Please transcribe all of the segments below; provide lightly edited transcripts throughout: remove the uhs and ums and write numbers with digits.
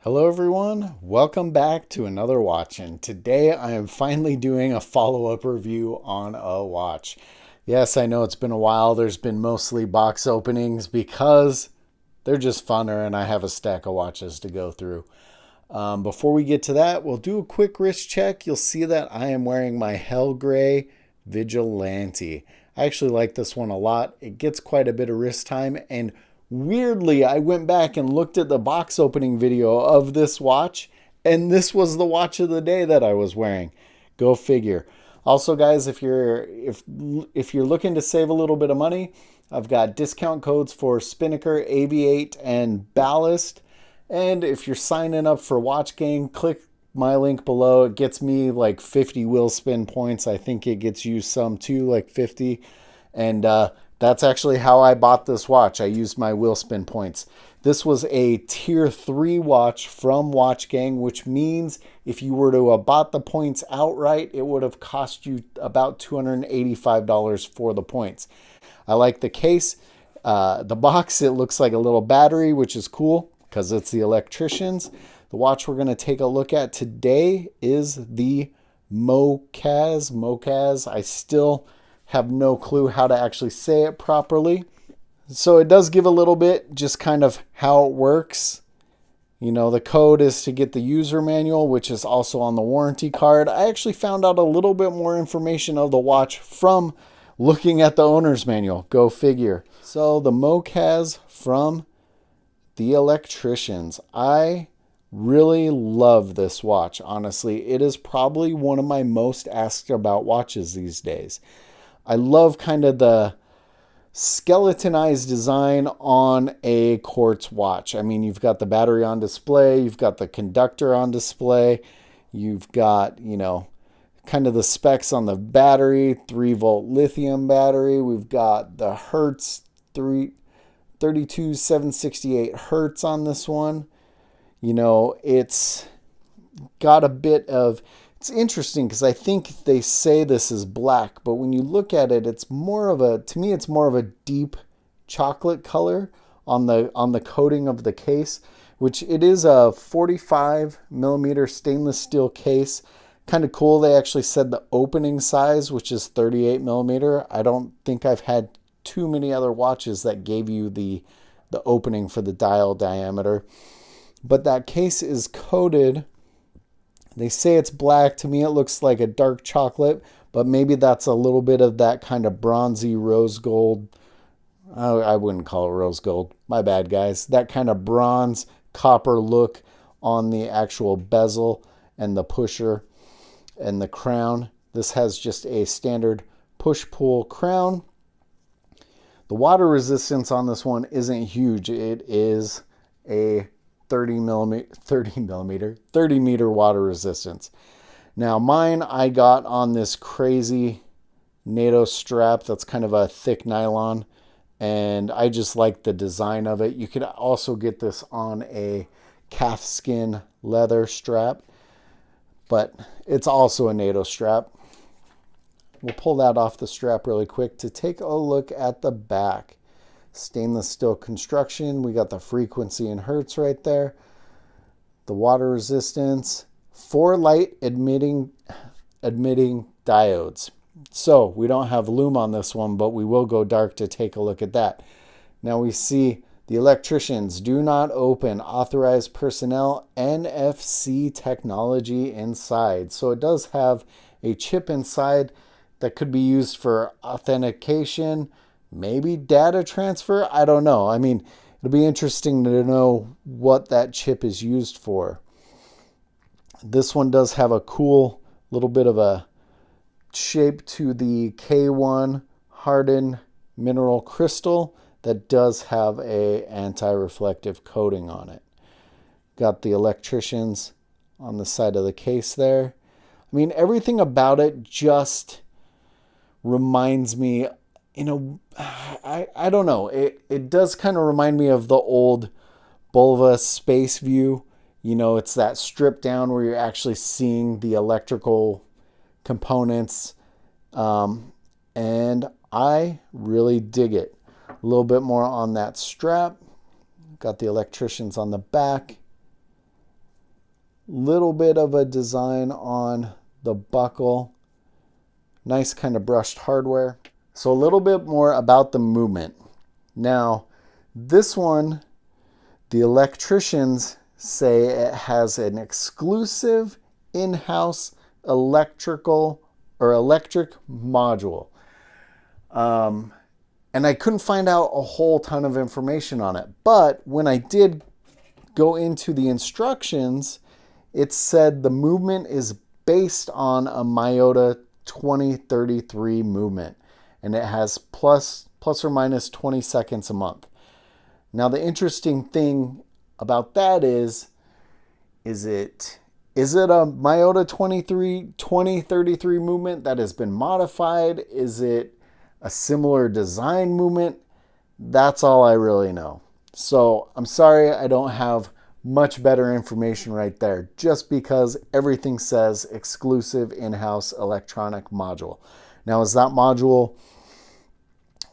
Hello everyone, welcome back to another Watchin. Today I am finally doing a follow-up review on a watch. Yes, I know it's been a while. There's been mostly box openings because they're just funner and I have a stack of watches to go through. Before we get to that, we'll do a quick wrist check. You'll see that I am wearing my Hell Gray Vigilante. I actually like this one a lot. It gets quite a bit of wrist time, and weirdly, I went back and looked at the box opening video of this watch, and this was the watch of the day that I was wearing. Go figure. Also, guys, if you're looking to save a little bit of money, I've got discount codes for Spinnaker, Aviate, and Ballast. And if you're signing up for watchgang, click my link below. It gets me like 50 wheel spin points. I think it gets you some too, like 50. And that's actually how I bought this watch. I used my wheel spin points. This was a tier 3 watch from watchgang, which means if you were to have bought the points outright, it would have cost you about $285 for the points. I like the case. The box, it looks like a little battery, which is cool because it's the Electricianz. The watch we're going to take a look at today is the Mokaz. I still have no clue how to actually say it properly. So it does give a little bit just kind of how it works. You know, the code is to get the user manual, which is also on the warranty card. I actually found out a little bit more information of the watch from looking at the owner's manual. Go figure. So the Mokaz from the Electricianz. I really love this watch, honestly. It is probably one of my most asked about watches these days. I love kind of the skeletonized design on a quartz watch. I mean, you've got the battery on display, you've got the conductor on display, you've got, you know, kind of the specs on the battery, 3-volt lithium battery. We've got the Hertz 32768 Hertz on this one. You know, it's got a bit of, it's interesting because I think they say this is black, but when you look at it, it's more of a, to me, it's more of a deep chocolate color on the coating of the case, which it is a 45 millimeter stainless steel case. Kind of cool. They actually said the opening size, which is 38 millimeter. I don't think I've had too many other watches that gave you the opening for the dial diameter. But that case is coated. They say it's black. To me, it looks like a dark chocolate, but maybe that's a little bit of that kind of bronzy rose gold. I wouldn't call it rose gold. My bad, guys. That kind of bronze copper look on the actual bezel and the pusher and the crown. This has just a standard push-pull crown. The water resistance on this one isn't huge. It is a 30 meter water resistance. Now mine I got on this crazy NATO strap that's kind of a thick nylon, and I just like the design of it. You could also get this on a calfskin leather strap, but it's also a NATO strap. We'll pull that off the strap really quick to take a look at the back. Stainless steel construction. We got the frequency in hertz right there. The water resistance. 4 light emitting diodes. So we don't have lume on this one, but we will go dark to take a look at that. Now we see the Electricianz do not open, authorized personnel, NFC technology inside. So it does have a chip inside that could be used for authentication, maybe data transfer. I don't know. I mean, it'll be interesting to know what that chip is used for. This one does have a cool little bit of a shape to the K1 hardened mineral crystal that does have a anti-reflective coating on it. Got the Electricianz on the side of the case there. I mean, everything about it just reminds me, you know, I don't know. It does kind of remind me of the old Bulva Space View. You know, it's that strip down where you're actually seeing the electrical components. And I really dig it. A little bit more on that strap. Got the Electricianz on the back. Little bit of a design on the buckle. Nice kind of brushed hardware. So a little bit more about the movement. Now, this one, the electricians say it has an exclusive in-house electrical or electric module. And I couldn't find out a whole ton of information on it. But when I did go into the instructions, it said the movement is based on a Miyota 2033 movement. And it has plus or minus 20 seconds a month. Now the interesting thing about that is it a Miyota 2033 movement that has been modified? Is it a similar design movement? That's all I really know. So I'm sorry I don't have much better information right there, just because everything says exclusive in-house electronic module. Now, is that module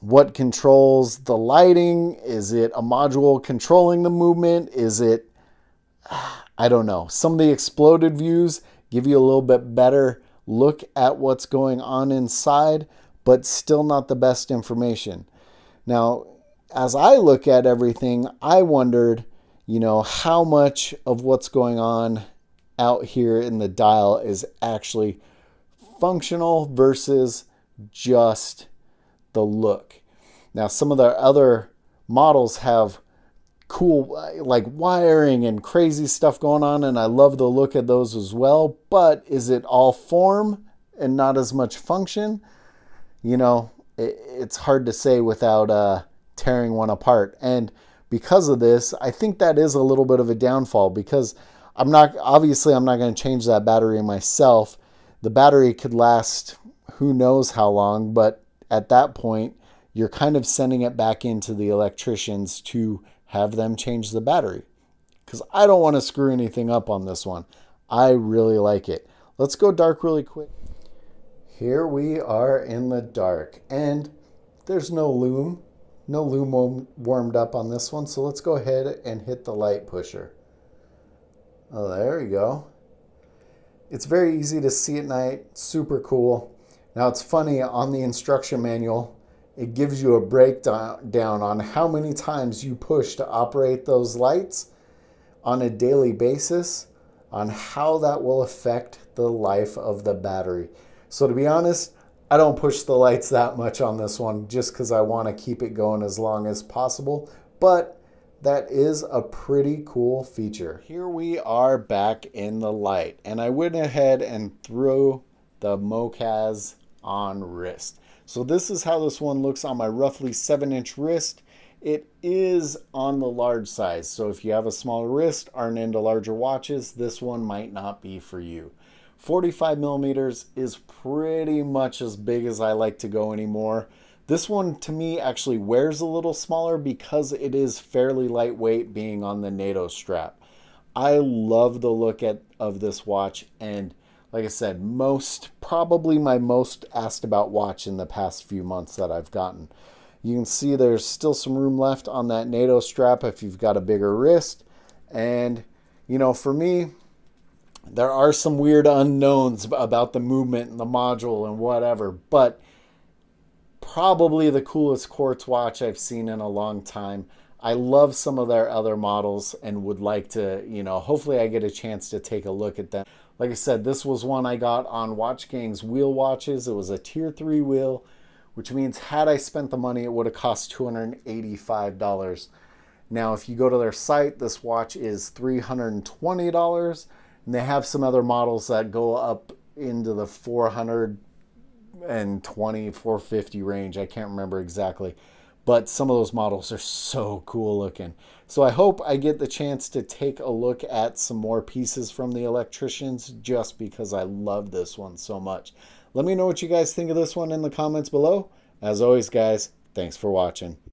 what controls the lighting? Is it a module controlling the movement? Is it, I don't know. Some of the exploded views give you a little bit better look at what's going on inside, but still not the best information. Now, as I look at everything, I wondered, how much of what's going on out here in the dial is actually functional versus just the look. Now, some of the other models have cool like wiring and crazy stuff going on, and I love the look of those as well, but is it all form and not as much function? It's hard to say without tearing one apart. And because of this, I think that is a little bit of a downfall, because I'm not going to change that battery myself. The battery could last who knows how long, but at that point, you're kind of sending it back into the electricians to have them change the battery, because I don't want to screw anything up on this one. I really like it. Let's go dark really quick. Here we are in the dark, and there's no loom warmed up on this one, so let's go ahead and hit the light pusher. Oh, there you go. It's very easy to see at night, super cool. Now it's funny, on the instruction manual, it gives you a breakdown on how many times you push to operate those lights on a daily basis, on how that will affect the life of the battery. So to be honest, I don't push the lights that much on this one, just because I want to keep it going as long as possible. But that is a pretty cool feature. Here we are back in the light, and I went ahead and threw the Mokaz on wrist. So this is how this one looks on my roughly 7-inch wrist. It is on the large size, so if you have a smaller wrist, aren't into larger watches, this one might not be for you. 45 millimeters is pretty much as big as I like to go anymore. This one to me actually wears a little smaller because it is fairly lightweight, being on the NATO strap. I love the look of this watch, and like I said, probably my most asked about watch in the past few months that I've gotten. You can see there's still some room left on that NATO strap if you've got a bigger wrist. And, for me, there are some weird unknowns about the movement and the module and whatever, but probably the coolest quartz watch I've seen in a long time. I love some of their other models and would like to, hopefully I get a chance to take a look at them. Like I said, this was one I got on Watchgang's wheel watches. It was a tier 3 wheel, which means had I spent the money, it would have cost $285. Now, if you go to their site, this watch is $320, and they have some other models that go up into the $420, $450 range. I can't remember exactly, but some of those models are so cool looking. So I hope I get the chance to take a look at some more pieces from the Electricians, just because I love this one so much. Let me know what you guys think of this one in the comments below. As always, guys, thanks for watching.